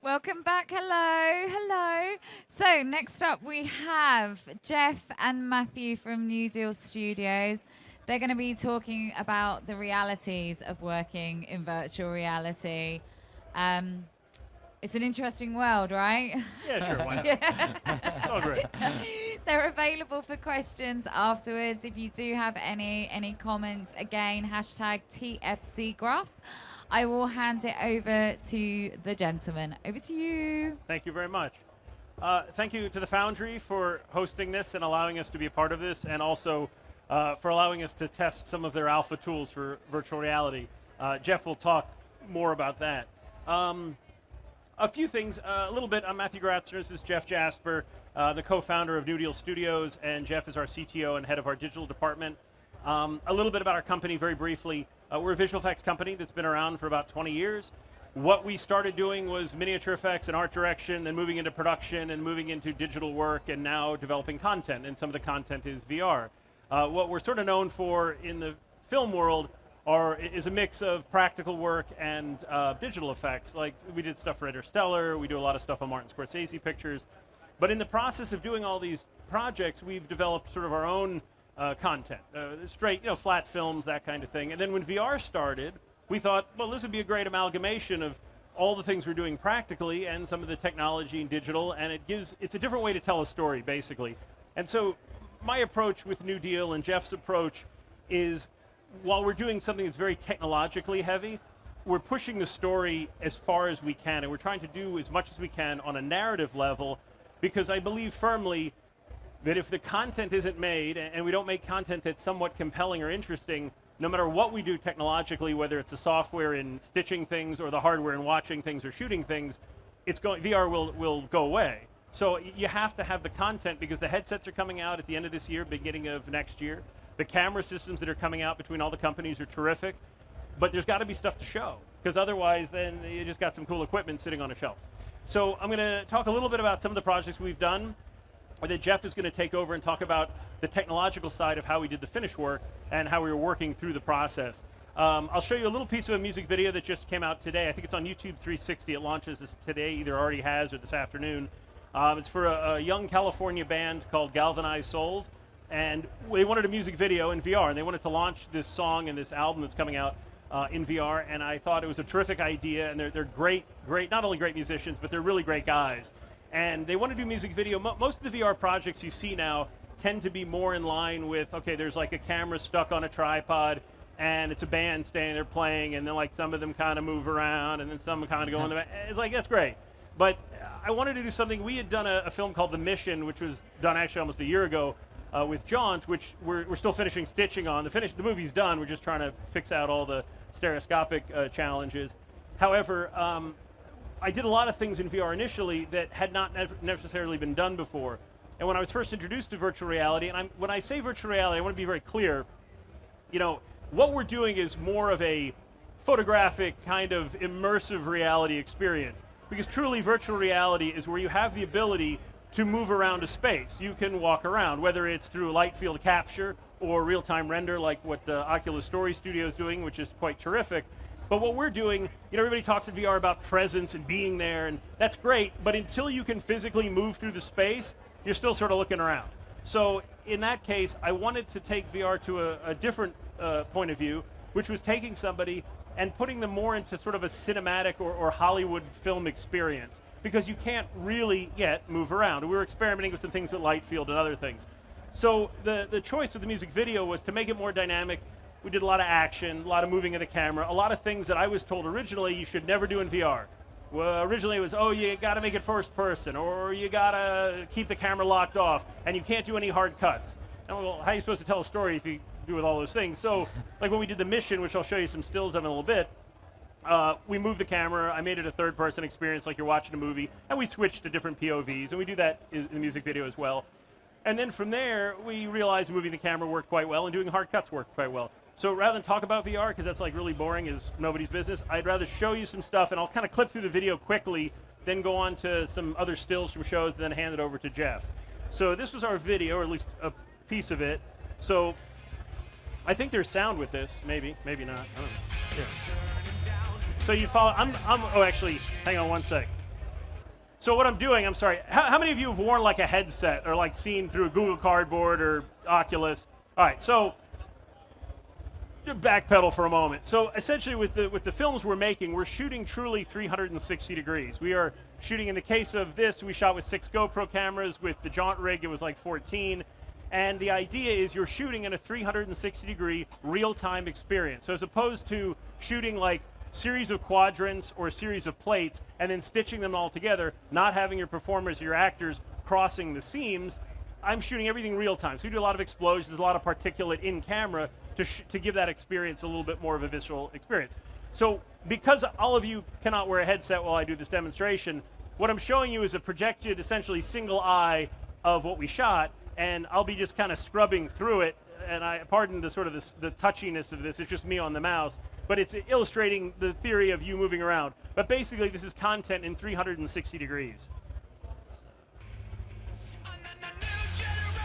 Welcome back. Hello. Hello. So, next up, we have Jeff and Matthew from New Deal Studios. They're going to be talking about the realities of working in virtual reality. It's an interesting world, right? Yeah, sure. Why not? It's all great. They're available for questions afterwards. If you do have any comments, again, hashtag TFCgraph. I will hand it over to the gentleman. Over to you. Thank you very much. Thank you to the Foundry for hosting this and allowing us to be a part of this, and also for allowing us to test some of their alpha tools for virtual reality. Jeff will talk more about that. A few things, a little bit. I'm Matthew Gratzer. This is Jeff Jasper, the co-founder of New Deal Studios, and Jeff is our CTO and head of our digital department. A little bit about our company very briefly. We're a visual effects company that's been around for about 20 years. What we started doing was miniature effects and art direction, then moving into production and moving into digital work, and now developing content, and some of the content is VR. What we're sort of known for in the film world is a mix of practical work and digital effects. Like, we did stuff for Interstellar, we do a lot of stuff on Martin Scorsese pictures. But in the process of doing all these projects, we've developed sort of our own content, straight, flat films, that kind of thing. And then when VR started, we thought, well, this would be a great amalgamation of all the things we're doing practically and some of the technology and digital, and it's a different way to tell a story, basically. And so my approach with New Deal and Jeff's approach is, while we're doing something that's very technologically heavy, we're pushing the story as far as we can, and we're trying to do as much as we can on a narrative level, because I believe firmly that if the content isn't made, and we don't make content that's somewhat compelling or interesting, no matter what we do technologically, whether it's the software in stitching things or the hardware in watching things or shooting things, VR will go away. So you have to have the content, because the headsets are coming out at the end of this year, beginning of next year. The camera systems that are coming out between all the companies are terrific, but there's got to be stuff to show, because otherwise then you just got some cool equipment sitting on a shelf. So I'm going to talk a little bit about some of the projects we've done, and then Jeff is going to take over and talk about the technological side of how we did the finish work and how we were working through the process. I'll show you a little piece of a music video that just came out today. I think it's on YouTube 360. It launches this today, either already has or this afternoon. It's for a young California band called Galvanized Souls, and they wanted a music video in VR, and they wanted to launch this song and this album that's coming out in VR, and I thought it was a terrific idea, and they're great, not only great musicians, but they're really great guys. And they want to do music video. Most of the VR projects you see now tend to be more in line with, okay, there's like a camera stuck on a tripod, and it's a band standing there playing, and then like some of them kind of move around, and then some kind of go in the back. It's like, that's great. But I wanted to do something. We had done a film called The Mission, which was done actually almost a year ago with Jaunt, which we're still finishing stitching on. The movie's done. We're just trying to fix out all the stereoscopic challenges. However, I did a lot of things in VR initially that had not necessarily been done before. And when I was first introduced to virtual reality, and when I say virtual reality, I want to be very clear, what we're doing is more of a photographic kind of immersive reality experience. Because truly virtual reality is where you have the ability to move around a space. You can walk around, whether it's through light field capture or real-time render like what Oculus Story Studio is doing, which is quite terrific. But what we're doing, everybody talks in VR about presence and being there, and that's great, but until you can physically move through the space, you're still sort of looking around. So in that case, I wanted to take VR to a different point of view, which was taking somebody and putting them more into sort of a cinematic or Hollywood film experience, because you can't really yet move around. We were experimenting with some things with light field and other things. So the choice with the music video was to make it more dynamic. We did a lot of action, a lot of moving of the camera, a lot of things that I was told originally you should never do in VR. Well, originally it was, oh, you got to make it first person, or you got to keep the camera locked off, and you can't do any hard cuts. And well, how are you supposed to tell a story if you do with all those things? So, like when we did The Mission, which I'll show you some stills of in a little bit, we moved the camera, I made it a third-person experience like you're watching a movie, and we switched to different POVs, and we do that in the music video as well. And then from there, we realized moving the camera worked quite well, and doing hard cuts worked quite well. So rather than talk about VR, because that's like really boring, is nobody's business, I'd rather show you some stuff, and I'll kind of clip through the video quickly, then go on to some other stills from shows, then hand it over to Jeff. So this was our video, or at least a piece of it. So I think there's sound with this, maybe not, I don't know. Yeah. So you follow, oh actually, hang on one sec. So what I'm doing, I'm sorry, how many of you have worn like a headset or like seen through Google Cardboard or Oculus? All right, so backpedal for a moment. So essentially with the films we're making, we're shooting truly 360 degrees. We are shooting, in the case of this, we shot with 6 GoPro cameras. With the Jaunt rig, it was like 14. And the idea is you're shooting in a 360 degree real-time experience. So as opposed to shooting like series of quadrants or a series of plates and then stitching them all together, not having your performers, your actors crossing the seams, I'm shooting everything real time. So we do a lot of explosions, a lot of particulate in camera to give that experience a little bit more of a visceral experience. So because all of you cannot wear a headset while I do this demonstration, what I'm showing you is a projected, essentially single eye of what we shot, and I'll be just kind of scrubbing through it, and I pardon the sort of the touchiness of this, it's just me on the mouse, but it's illustrating the theory of you moving around. But basically this is content in 360 degrees.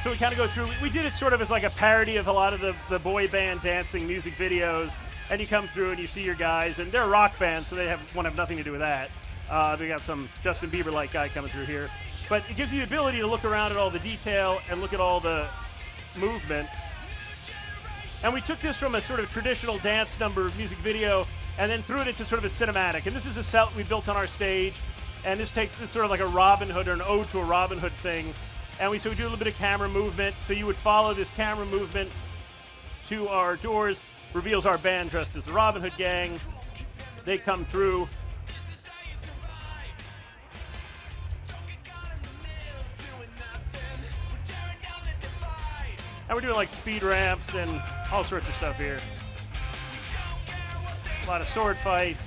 So we kind of go through, we did it sort of as like a parody of a lot of the boy band dancing music videos, and you come through and you see your guys, and they're a rock band, so they want to have nothing to do with that. We got some Justin Bieber-like guy coming through here. But it gives you the ability to look around at all the detail and look at all the movement. And we took this from a sort of traditional dance number music video and then threw it into sort of a cinematic. And this is a set we built on our stage, and this takes this sort of like a Robin Hood or an ode to a Robin Hood thing. And so we do a little bit of camera movement. So you would follow this camera movement to our doors, reveals our band dressed as the Robin Hood gang. They come through. And we're doing like speed ramps and all sorts of stuff here. A lot of sword fights.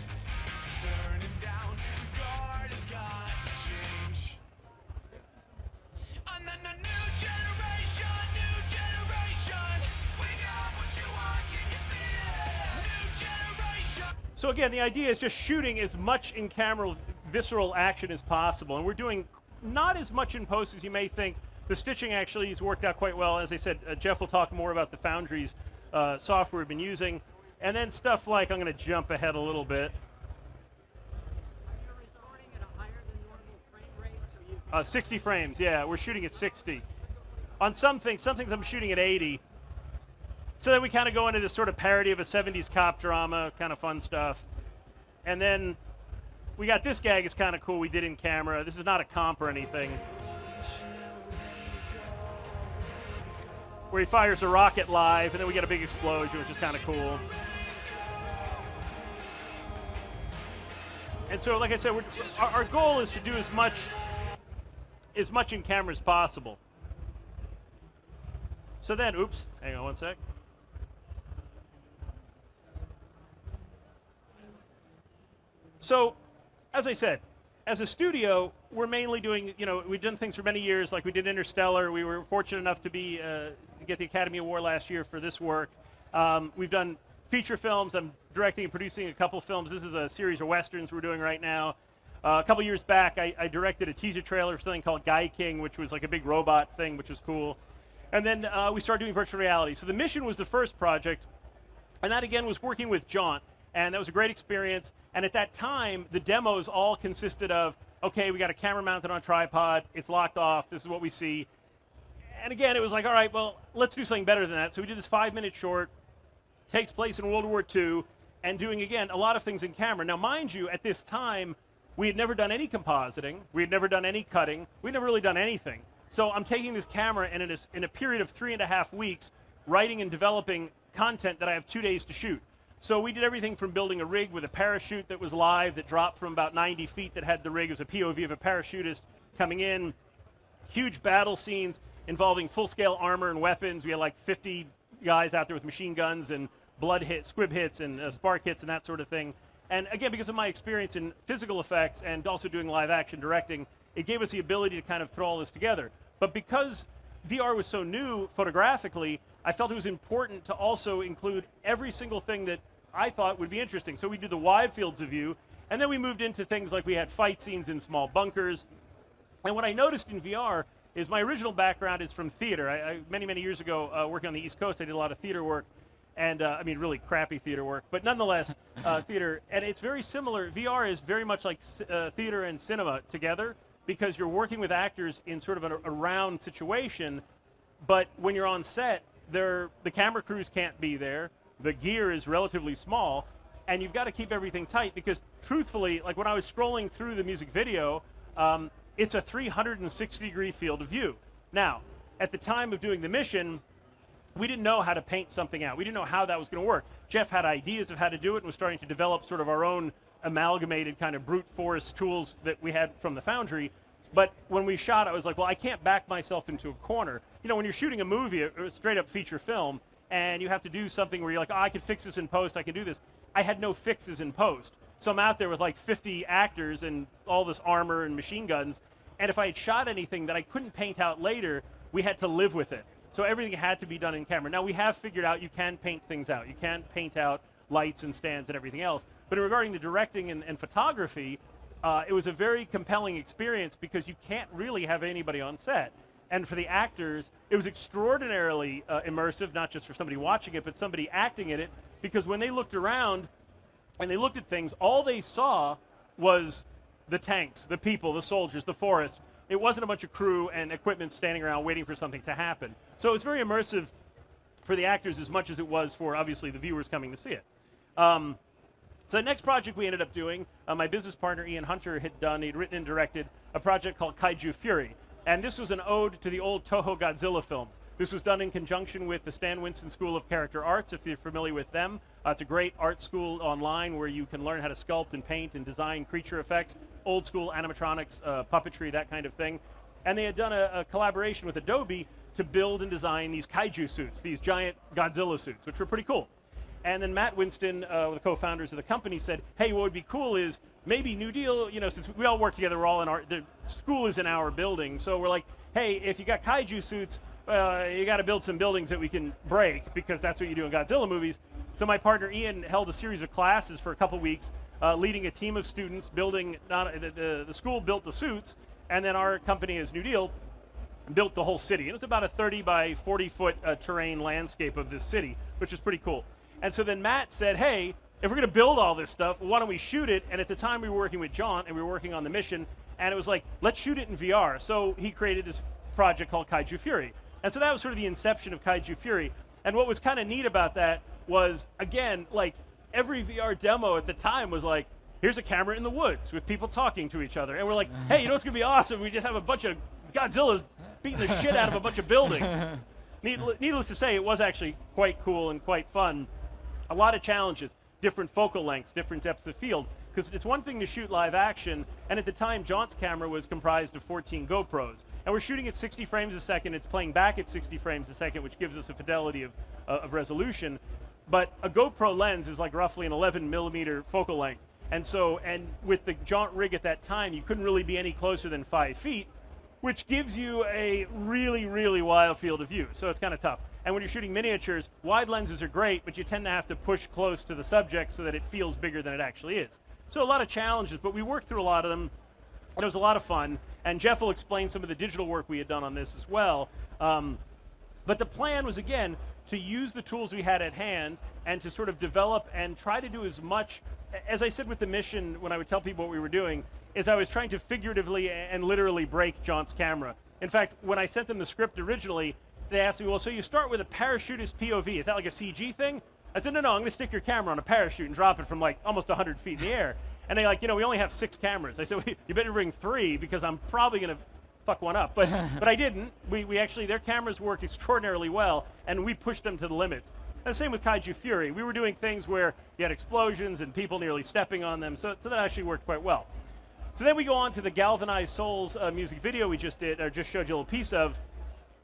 So again, the idea is just shooting as much in camera visceral action as possible, and we're doing not as much in post as you may think. The stitching actually has worked out quite well. As I said, Jeff will talk more about the Foundry's software we've been using. And then stuff like, I'm going to jump ahead a little bit. 60 frames, yeah, we're shooting at 60. On some things I'm shooting at 80. So then we kind of go into this sort of parody of a 70s cop drama, kind of fun stuff. And then we got this gag, it's kind of cool, we did in camera. This is not a comp or anything. Where he fires a rocket live, and then we get a big explosion, which is kind of cool. And so, like I said, our goal is to do as much in camera as possible. So then, oops, hang on one sec. So, as I said, as a studio, we're mainly doing, we've done things for many years, like we did Interstellar. We were fortunate enough to get the Academy Award last year for this work. We've done feature films. I'm directing and producing a couple films. This is a series of westerns we're doing right now. A couple years back, I directed a teaser trailer for something called Guy King, which was like a big robot thing, which was cool. And then we started doing virtual reality. So the Mission was the first project, and that again was working with Jaunt, and that was a great experience. And at that time, the demos all consisted of, okay, we got a camera mounted on a tripod, it's locked off, this is what we see. And again, it was like, all right, well, let's do something better than that. So we did this 5-minute short, takes place in World War II, and doing, again, a lot of things in camera. Now, mind you, at this time, we had never done any compositing, we had never done any cutting, we'd never really done anything. So I'm taking this camera, and in a period of 3.5 weeks, writing and developing content that I have 2 days to shoot. So we did everything from building a rig with a parachute that was live, that dropped from about 90 feet, that had the rig as a POV of a parachutist coming in, huge battle scenes involving full-scale armor and weapons. We had like 50 guys out there with machine guns and blood hits, squib hits, and spark hits, and that sort of thing. And again, because of my experience in physical effects and also doing live action directing, it gave us the ability to kind of throw all this together. But because VR was so new photographically, I felt it was important to also include every single thing that I thought would be interesting. So we did the wide fields of view, and then we moved into things like we had fight scenes in small bunkers. And what I noticed in VR is my original background is from theater. Many years ago, working on the East Coast, I did a lot of theater work, and I mean really crappy theater work, but nonetheless theater. And it's very similar. VR is very much like theater and cinema together. because you're working with actors in sort of a round situation, but when you're on set, the camera crews can't be there, the gear is relatively small, and you've got to keep everything tight because truthfully, like when I was scrolling through the music video, it's a 360-degree field of view. Now, at the time of doing the mission, we didn't know how to paint something out. We didn't know how that was going to work. Jeff had ideas of how to do it and was starting to develop sort of our own amalgamated kind of brute force tools that we had from the Foundry. But when we shot, I was like, well, I can't back myself into a corner. You know, when you're shooting a movie, a straight up feature film, and you have to do something where you're like, oh, I can fix this in post, I can do this. I had no fixes in post. So I'm out there with like 50 actors and all this armor and machine guns. And if I had shot anything that I couldn't paint out later, we had to live with it. So everything had to be done in camera. Now we have figured out you can paint things out. You can paint out lights and stands and everything else. But regarding the directing and photography, it was a very compelling experience because you can't really have anybody on set. And for the actors, it was extraordinarily immersive, not just for somebody watching it, but somebody acting in it, because when they looked around and they looked at things, all they saw was the tanks, the people, the soldiers, the forest. It wasn't a bunch of crew and equipment standing around waiting for something to happen. So it was very immersive for the actors as much as it was for, obviously, the viewers coming to see it. So the next project we ended up doing, my business partner Ian Hunter he'd written and directed a project called Kaiju Fury. And this was an ode to the old Toho Godzilla films. This was done in conjunction with the Stan Winston School of Character Arts, if you're familiar with them. It's a great art school online where you can learn how to sculpt and paint and design creature effects, old school animatronics, puppetry, that kind of thing. And they had done a collaboration with Adobe to build and design these kaiju suits, these giant Godzilla suits, which were pretty cool. And then Matt Winston, the co-founders of the company, said, hey, what would be cool is maybe New Deal, you know, since we all work together, we're all in the school is in our building, so we're like, hey, if you got kaiju suits, you got to build some buildings that we can break, because that's what you do in Godzilla movies. So my partner Ian held a series of classes for a couple weeks, leading a team of students, building, the school built the suits, and then our company as New Deal built the whole city. And it was about a 30 by 40 foot terrain landscape of this city, which is pretty cool. And so then Matt said, hey, if we're going to build all this stuff, why don't we shoot it? And at the time we were working with John and we were working on the mission, and it was like, let's shoot it in VR. So he created this project called Kaiju Fury. And so that was sort of the inception of Kaiju Fury. And what was kind of neat about that was, again, like every VR demo at the time was like, here's a camera in the woods with people talking to each other. And we're like, hey, you know what's going to be awesome? We just have a bunch of Godzillas beating the shit out of a bunch of buildings. Needless to say, it was actually quite cool and quite fun. A lot of challenges, different focal lengths, different depths of field, because it's one thing to shoot live action, and at the time, John's camera was comprised of 14 GoPros, and we're shooting at 60 frames a second, it's playing back at 60 frames a second, which gives us a fidelity of resolution, but a GoPro lens is like roughly an 11 millimeter focal length, and so, and with the jaunt rig at that time, you couldn't really be any closer than 5 feet, which gives you a really, really wide field of view, so it's kind of tough. And when you're shooting miniatures, wide lenses are great, but you tend to have to push close to the subject so that it feels bigger than it actually is. So a lot of challenges, but we worked through a lot of them, and it was a lot of fun. And Jeff will explain some of the digital work we had done on this as well. But the plan was, again, to use the tools we had at hand and to sort of develop and try to do as much, as I said with the mission, when I would tell people what we were doing, is I was trying to figuratively and literally break John's camera. In fact, when I sent them the script originally, they asked me, well, so you start with a parachutist POV. Is that like a CG thing? I said, no, I'm going to stick your camera on a parachute and drop it from like almost 100 feet in the air. And they like, you know, we only have 6 cameras. I said, well, you better bring 3 because I'm probably going to fuck one up. But I didn't. We actually, their cameras work extraordinarily well, and we pushed them to the limits. And the same with Kaiju Fury. We were doing things where you had explosions and people nearly stepping on them, so that actually worked quite well. So then we go on to the Galvanized Souls music video we just did, or just showed you a little piece of.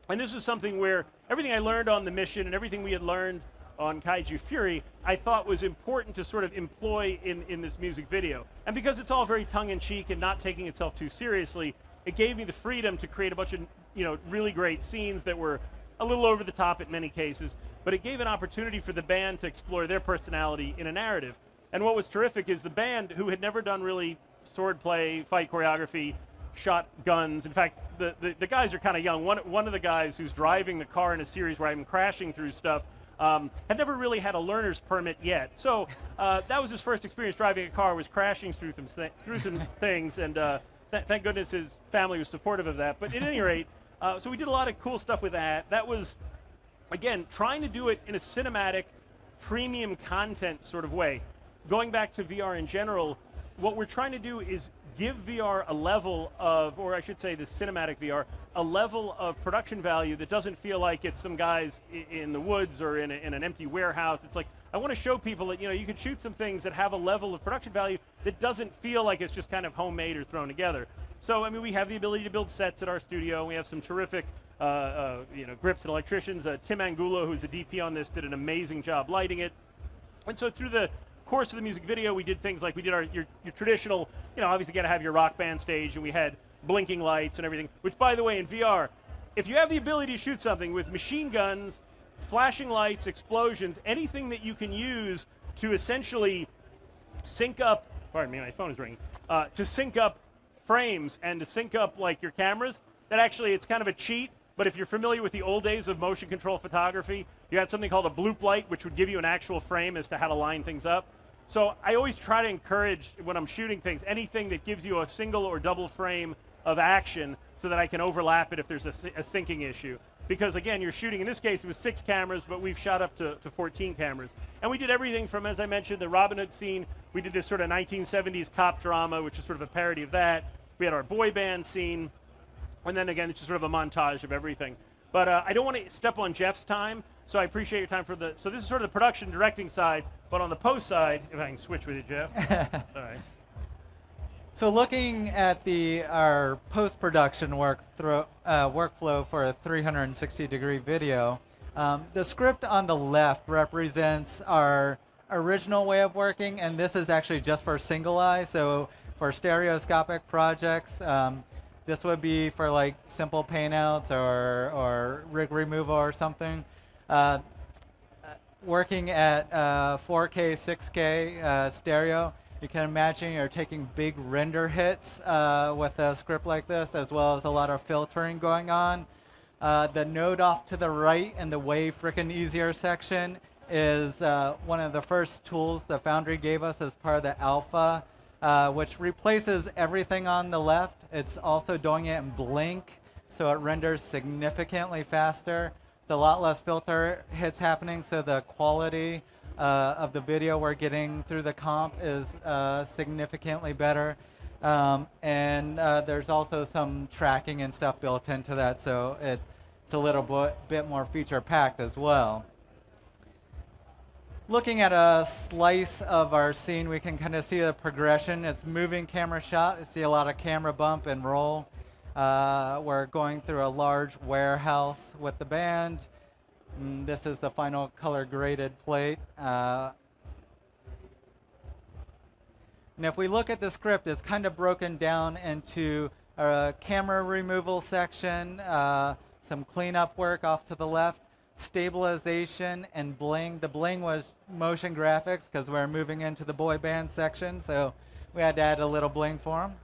And this was something where everything I learned on the mission and everything we had learned on Kaiju Fury, I thought was important to sort of employ in this music video. And because it's all very tongue-in-cheek and not taking itself too seriously, it gave me the freedom to create a bunch of, you know, really great scenes that were a little over the top in many cases, but it gave an opportunity for the band to explore their personality in a narrative. And what was terrific is the band, who had never done really swordplay, fight choreography, shot guns. In fact, the guys are kind of young. One of the guys who's driving the car in a series where I'm crashing through stuff had never really had a learner's permit yet. So that was his first experience driving a car, was crashing through some things, and thank goodness his family was supportive of that. But at any rate, so we did a lot of cool stuff with that. That was, again, trying to do it in a cinematic, premium content sort of way. Going back to VR in general, what we're trying to do is give VR a level of, or I should say the cinematic VR, a level of production value that doesn't feel like it's some guys in the woods or in an empty warehouse. It's like, I want to show people that you can shoot some things that have a level of production value that doesn't feel like it's just kind of homemade or thrown together. So, I mean, we have the ability to build sets at our studio. We have some terrific grips and electricians. Tim Angulo, who's the DP on this, did an amazing job lighting it. And so through the course of the music video, we did things like we did your traditional, obviously got to have your rock band stage, and we had blinking lights and everything, which, by the way, in VR, if you have the ability to shoot something with machine guns, flashing lights, explosions, anything that you can use to essentially sync up, pardon me, my phone is ringing, to sync up frames and to sync up like your cameras, that actually it's kind of a cheat. But if you're familiar with the old days of motion control photography, you had something called a bloop light, which would give you an actual frame as to how to line things up. So I always try to encourage, when I'm shooting things, anything that gives you a single or double frame of action so that I can overlap it if there's a syncing issue. Because again, you're shooting, in this case it was 6 cameras, but we've shot up to 14 cameras. And we did everything from, as I mentioned, the Robin Hood scene. We did this sort of 1970s cop drama, which is sort of a parody of that. We had our boy band scene. And then again, it's just sort of a montage of everything. But I don't want to step on Jeff's time, so I appreciate your time for the, so this is sort of the production directing side, but on the post side, if I can switch with you, Jeff. All right. So looking at our post-production workflow for a 360-degree video, the script on the left represents our original way of working, and this is actually just for single eye, so for stereoscopic projects, this would be for like simple paintouts or rig removal or something. Working at 4K, 6K stereo, you can imagine you're taking big render hits with a script like this, as well as a lot of filtering going on. The node off to the right in the way frickin' easier section is one of the first tools the Foundry gave us as part of the alpha, which replaces everything on the left. It's also doing it in blink, so it renders significantly faster. There's a lot less filter hits happening, so the quality of the video we're getting through the comp is significantly better. And there's also some tracking and stuff built into that, so it's a little bit more feature-packed as well. Looking at a slice of our scene, we can kind of see the progression. It's moving camera shot. You see a lot of camera bump and roll. We're going through a large warehouse with the band. And this is the final color graded plate. And if we look at the script, it's kind of broken down into a camera removal section, some cleanup work off to the left, stabilization, and bling. The bling was motion graphics because we're moving into the boy band section, so we had to add a little bling for them.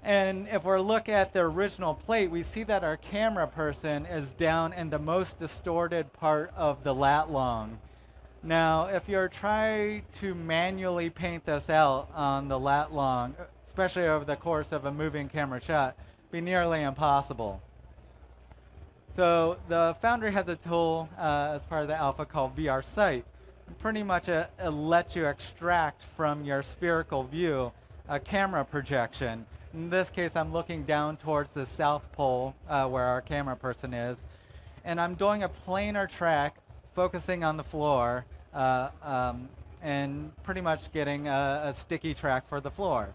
And if we look at the original plate, we see that our camera person is down in the most distorted part of the lat long. Now, if you're trying to manually paint this out on the lat long, especially over the course of a moving camera shot, it'd be nearly impossible. So the Foundry has a tool as part of the alpha called VR Sight. Pretty much it lets you extract from your spherical view a camera projection. In this case, I'm looking down towards the south pole where our camera person is, and I'm doing a planar track focusing on the floor and pretty much getting a sticky track for the floor.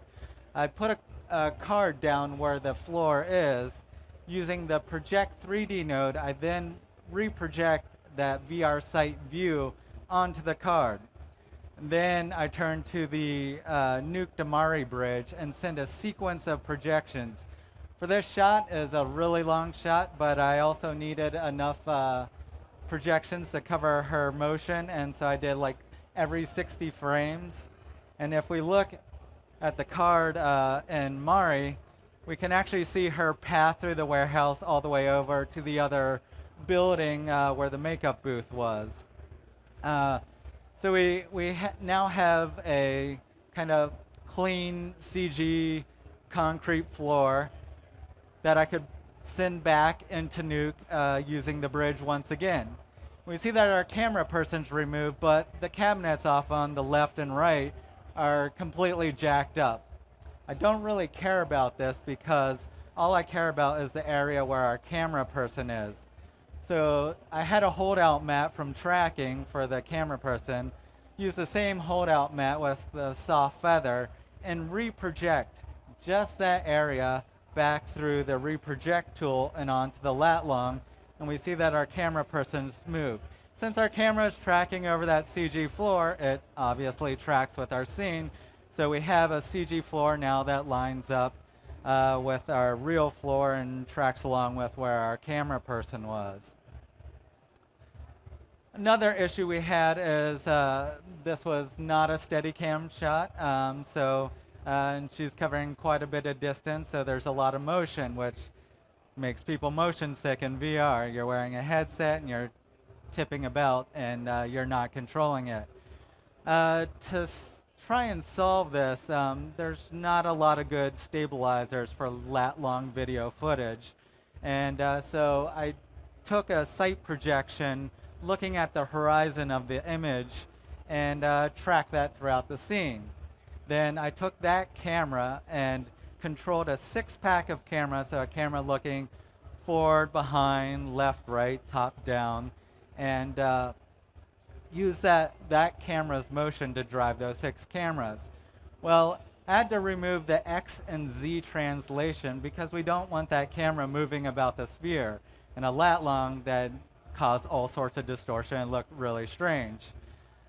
I put a card down where the floor is. Using the project 3D node, I then reproject that VR Sight view onto the card. And then I turn to the Nuke Damari bridge and send a sequence of projections. For this shot is a really long shot, but I also needed enough projections to cover her motion, and so I did like every 60 frames. And if we look at the card in Mari, we can actually see her path through the warehouse all the way over to the other building where the makeup booth was. So we now have a kind of clean CG concrete floor that I could send back into Nuke using the bridge once again. We see that our camera person's removed, but the cabinets off on the left and right are completely jacked up. I don't really care about this because all I care about is the area where our camera person is. So I had a holdout mat from tracking for the camera person, use the same holdout mat with the soft feather, and reproject just that area back through the reproject tool and onto the lat long, and we see that our camera person's moved. Since our camera is tracking over that CG floor, it obviously tracks with our scene, so we have a CG floor now that lines up with our real floor and tracks along with where our camera person was. Another issue we had is this was not a Steadicam shot, and she's covering quite a bit of distance, so there's a lot of motion, which makes people motion sick in VR. You're wearing a headset and you're tipping about, and you're not controlling it. To try and solve this, there's not a lot of good stabilizers for lat-long video footage, and so I took a sight projection looking at the horizon of the image and tracked that throughout the scene. Then I took that camera and controlled a 6-pack of cameras, so a camera looking forward, behind, left, right, top, down, and use that camera's motion to drive those 6 cameras. Well, I had to remove the X and Z translation because we don't want that camera moving about the sphere. And a lat long that cause all sorts of distortion and look really strange.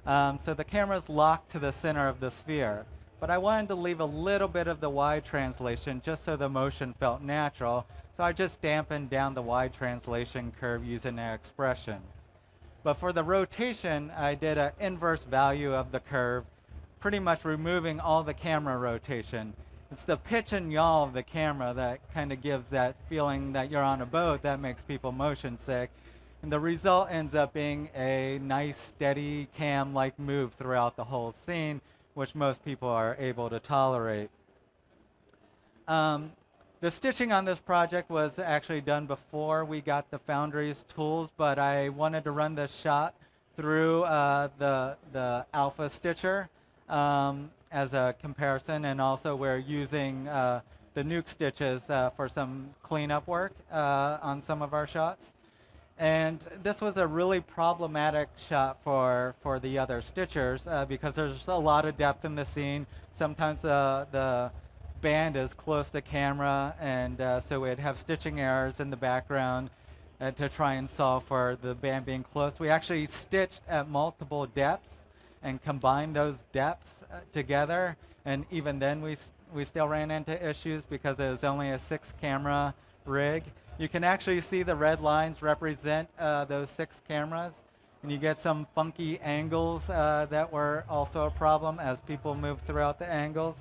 So the camera's locked to the center of the sphere. But I wanted to leave a little bit of the Y translation just so the motion felt natural. So I just dampened down the Y translation curve using an expression. But for the rotation, I did an inverse value of the curve, pretty much removing all the camera rotation. It's the pitch and yaw of the camera that kind of gives that feeling that you're on a boat that makes people motion sick. And the result ends up being a nice, steady cam-like move throughout the whole scene, which most people are able to tolerate. The stitching on this project was actually done before we got the Foundry's tools, but I wanted to run this shot through the Alpha Stitcher as a comparison, and also we're using the Nuke stitches for some cleanup work on some of our shots. And this was a really problematic shot for the other stitchers because there's a lot of depth in the scene. Sometimes the band is close to camera, and so we'd have stitching errors in the background to try and solve for the band being close. We actually stitched at multiple depths and combined those depths together, and even then we still ran into issues because it was only a 6-camera rig. You can actually see the red lines represent those 6 cameras, and you get some funky angles that were also a problem as people move throughout the angles.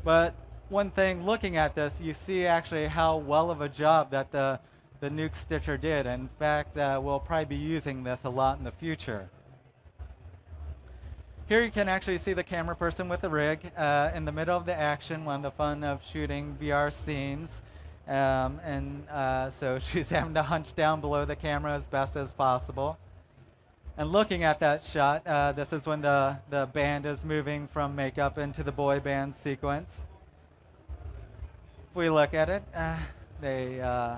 But one thing, looking at this, you see actually how well of a job that the Nuke Stitcher did. In fact, we'll probably be using this a lot in the future. Here you can actually see the camera person with the rig in the middle of the action, one of the fun of shooting VR scenes. So she's having to hunch down below the camera as best as possible. And looking at that shot, this is when the band is moving from makeup into the boy band sequence. If we look at it, they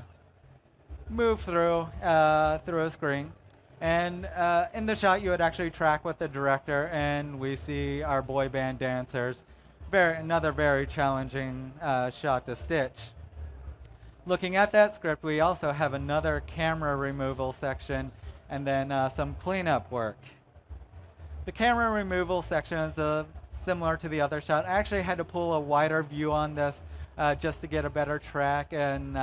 move through a screen. And in the shot, you would actually track with the director, and we see our boy band dancers. Another very challenging shot to stitch. Looking at that script, we also have another camera removal section and then some cleanup work. The camera removal section is similar to the other shot. I actually had to pull a wider view on this just to get a better track and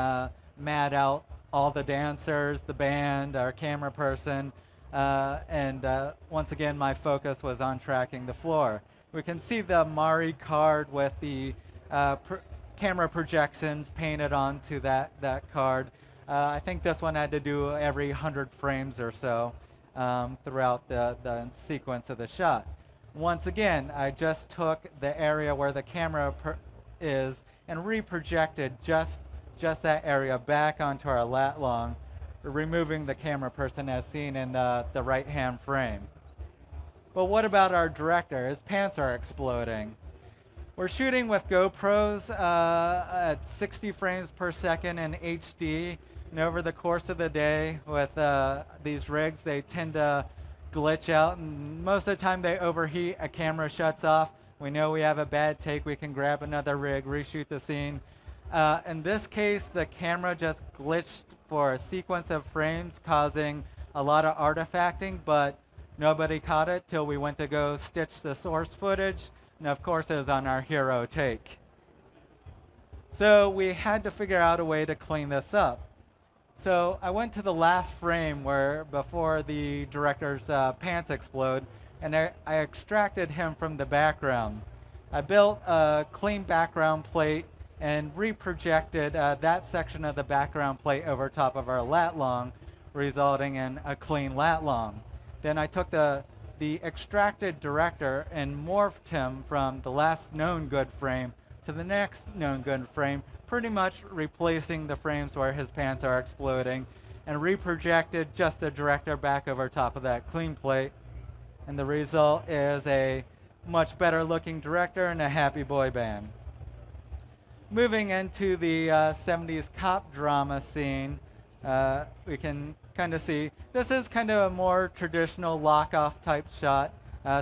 mat out all the dancers, the band, our camera person, and once again my focus was on tracking the floor. We can see the Mari card with the camera projections painted onto that card. I think this one had to do every 100 frames or so throughout the sequence of the shot. Once again, I just took the area where the camera is and reprojected just that area back onto our lat long, removing the camera person as seen in the right-hand frame. But what about our director? His pants are exploding. We're shooting with GoPros at 60 frames per second in HD, and over the course of the day with these rigs, they tend to glitch out, and most of the time they overheat, a camera shuts off. We know we have a bad take, we can grab another rig, reshoot the scene. In this case, the camera just glitched for a sequence of frames, causing a lot of artifacting, but nobody caught it till we went to go stitch the source footage, and of course it was on our hero take. So we had to figure out a way to clean this up. So I went to the last frame where before the director's pants explode, and I extracted him from the background. I built a clean background plate and reprojected that section of the background plate over top of our lat long, resulting in a clean lat long. Then I took the extracted director and morphed him from the last known good frame to the next known good frame, pretty much replacing the frames where his pants are exploding, and reprojected just the director back over top of that clean plate. And the result is a much better looking director and a happy boy band. Moving into the 70s cop drama scene, we can kind of see this is kind of a more traditional lock-off type shot.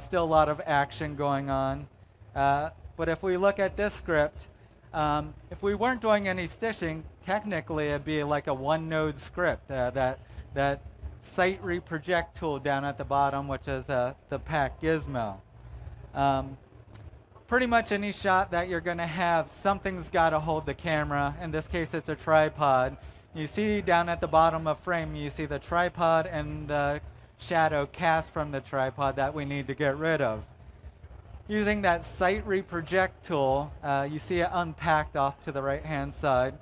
Still a lot of action going on. But if we look at this script, if we weren't doing any stitching, technically it'd be like a one-node script. That sight reproject tool down at the bottom, which is the pack gizmo. Pretty much any shot that you're going to have, something's got to hold the camera. In this case, it's a tripod. You see down at the bottom of frame, you see the tripod and the shadow cast from the tripod that we need to get rid of. Using that sight reproject tool, you see it unpacked off to the right-hand side.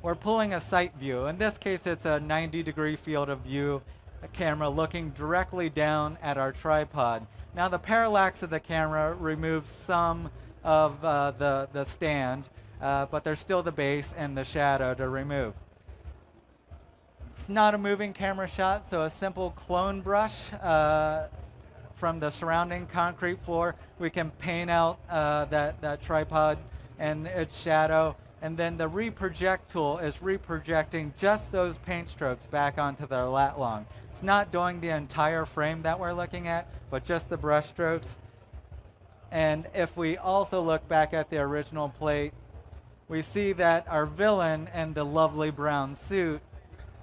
We're pulling a sight view. In this case, it's a 90-degree field of view, a camera looking directly down at our tripod. Now the parallax of the camera removes some of the stand, but there's still the base and the shadow to remove. It's not a moving camera shot, so a simple clone brush from the surrounding concrete floor, we can paint out that tripod and its shadow, and then the reproject tool is reprojecting just those paint strokes back onto the lat long. It's not doing the entire frame that we're looking at, but just the brush strokes. And if we also look back at the original plate, we see that our villain in the lovely brown suit,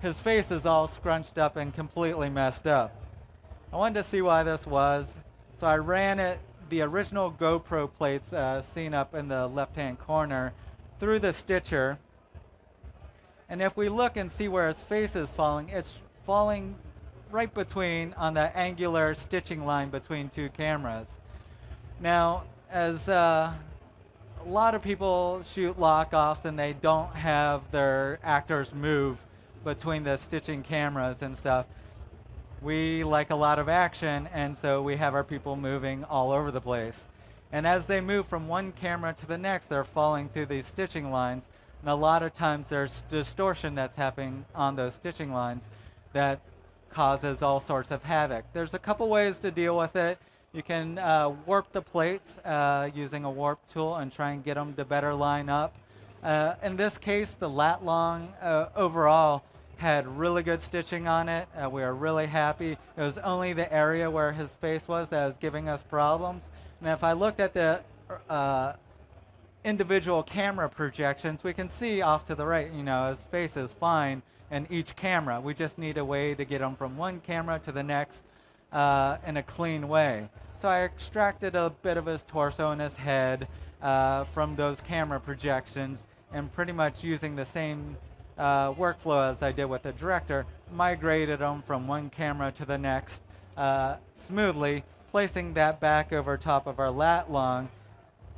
his face is all scrunched up and completely messed up. I wanted to see why this was, so I ran the original GoPro plates seen up in the left-hand corner through the stitcher. And if we look and see where his face is falling, it's falling right between on the angular stitching line between two cameras. Now, as a lot of people shoot lock-offs and they don't have their actors move between the stitching cameras and stuff, we like a lot of action, and so we have our people moving all over the place. And as they move from one camera to the next, they're falling through these stitching lines, and a lot of times there's distortion that's happening on those stitching lines that causes all sorts of havoc. There's a couple ways to deal with it. You can warp the plates using a warp tool and try and get them to better line up. In this case, the lat long overall had really good stitching on it. We were really happy. It was only the area where his face was that was giving us problems. And if I looked at the individual camera projections, we can see off to the right, his face is fine in each camera. We just need a way to get him from one camera to the next in a clean way. So I extracted a bit of his torso and his head from those camera projections, and pretty much using the same workflow as I did with the director, migrated them from one camera to the next smoothly, placing that back over top of our lat long.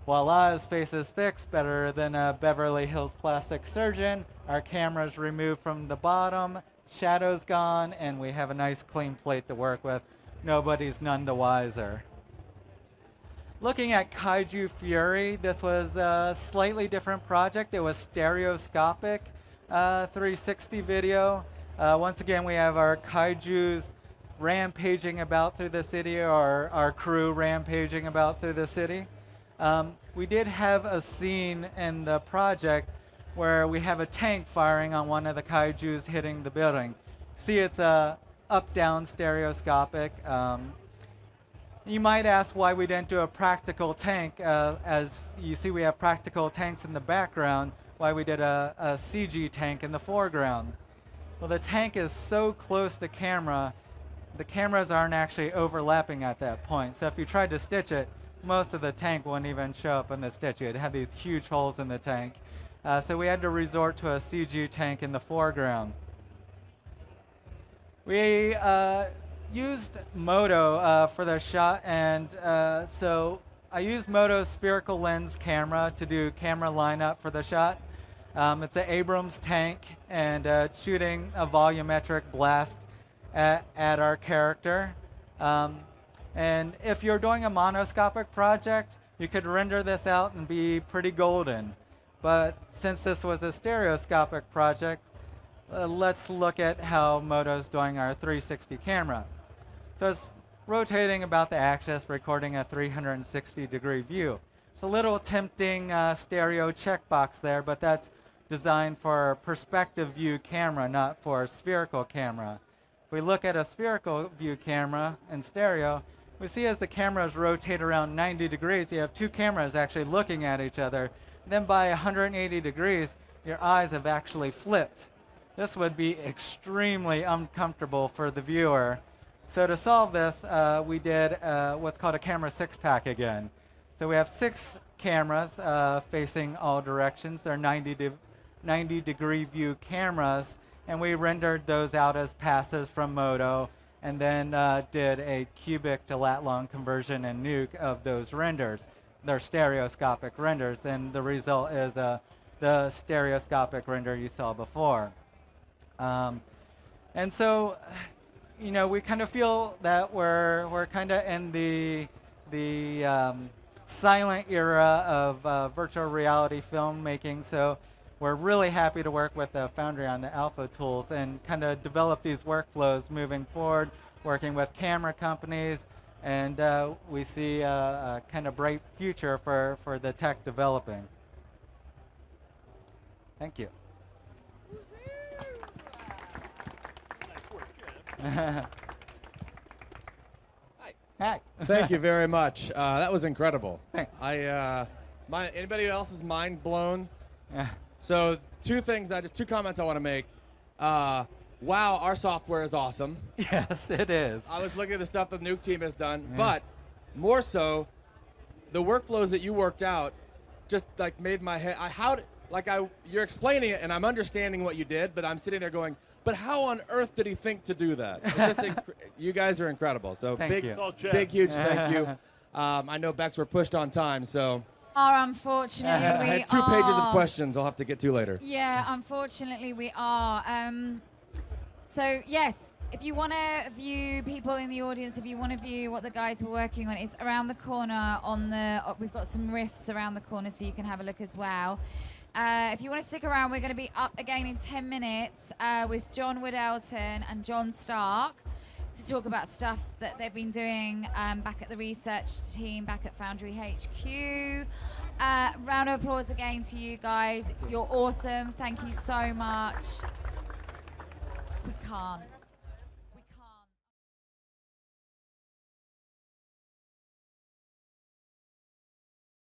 Voila, his face is fixed better than a Beverly Hills plastic surgeon. Our camera's removed from the bottom, shadow's gone, and we have a nice clean plate to work with. Nobody's none the wiser. Looking at Kaiju Fury, this was a slightly different project. It was stereoscopic 360 video. Once again, we have our kaijus rampaging about through the city, or our crew rampaging about through the city. We did have a scene in the project where we have a tank firing on one of the kaijus hitting the building. See, it's up-down stereoscopic. You might ask why we didn't do a practical tank. As you see, we have practical tanks in the background, why we did a CG tank in the foreground. Well, the tank is so close to camera, the cameras aren't actually overlapping at that point. So if you tried to stitch it, most of the tank wouldn't even show up in the stitch. It'd have these huge holes in the tank. So we had to resort to a CG tank in the foreground. We used Moto for the shot, and so I used Moto's spherical lens camera to do camera lineup for the shot. It's an Abrams tank, and it's shooting a volumetric blast at our character. And if you're doing a monoscopic project, you could render this out and be pretty golden. But since this was a stereoscopic project, let's look at how Moto's doing our 360 camera. So it's rotating about the axis, recording a 360-degree view. It's a little tempting stereo checkbox there, but that's designed for a perspective view camera, not for a spherical camera. If we look at a spherical view camera in stereo, we see as the cameras rotate around 90 degrees, you have two cameras actually looking at each other. Then by 180 degrees, your eyes have actually flipped. This would be extremely uncomfortable for the viewer. So to solve this, we did what's called a camera six-pack again. So we have 6 cameras facing all directions. They're 90-degree view cameras, and we rendered those out as passes from Moto, and then did a cubic to lat long conversion and nuke of those renders. They're stereoscopic renders, and the result is the stereoscopic render you saw before. And so, you know, we kind of feel that we're kind of in the silent era of virtual reality filmmaking. So we're really happy to work with Foundry on the alpha tools and kind of develop these workflows moving forward, working with camera companies, and we see a kind of bright future for the tech developing. Thank you. Nice work, Hi. Thank you very much. That was incredible. Thanks. Anybody else's mind blown? Yeah. So two comments I want to make. Wow, our software is awesome. Yes, it is. I was looking at the stuff the Nuke team has done, but more so, the workflows that you worked out just like made my head. You're explaining it, and I'm understanding what you did, but I'm sitting there going, but how on earth did he think to do that? It's just you guys are incredible. So Thank you. big, huge thank you. I know Bex, we're pushed on time, so. Unfortunately, I we had 2 pages of questions I'll have to get to later. Yeah, unfortunately, we are. So, yes, if you want to view people in the audience, if you want to view what the guys were working on, it's around the corner we've got some riffs around the corner so you can have a look as well. If you want to stick around, we're going to be up again in 10 minutes with John Wood-Elton and John Stark to talk about stuff that they've been doing back at the research team, back at Foundry HQ. Round of applause again to you guys. You're awesome. Thank you so much. We can't.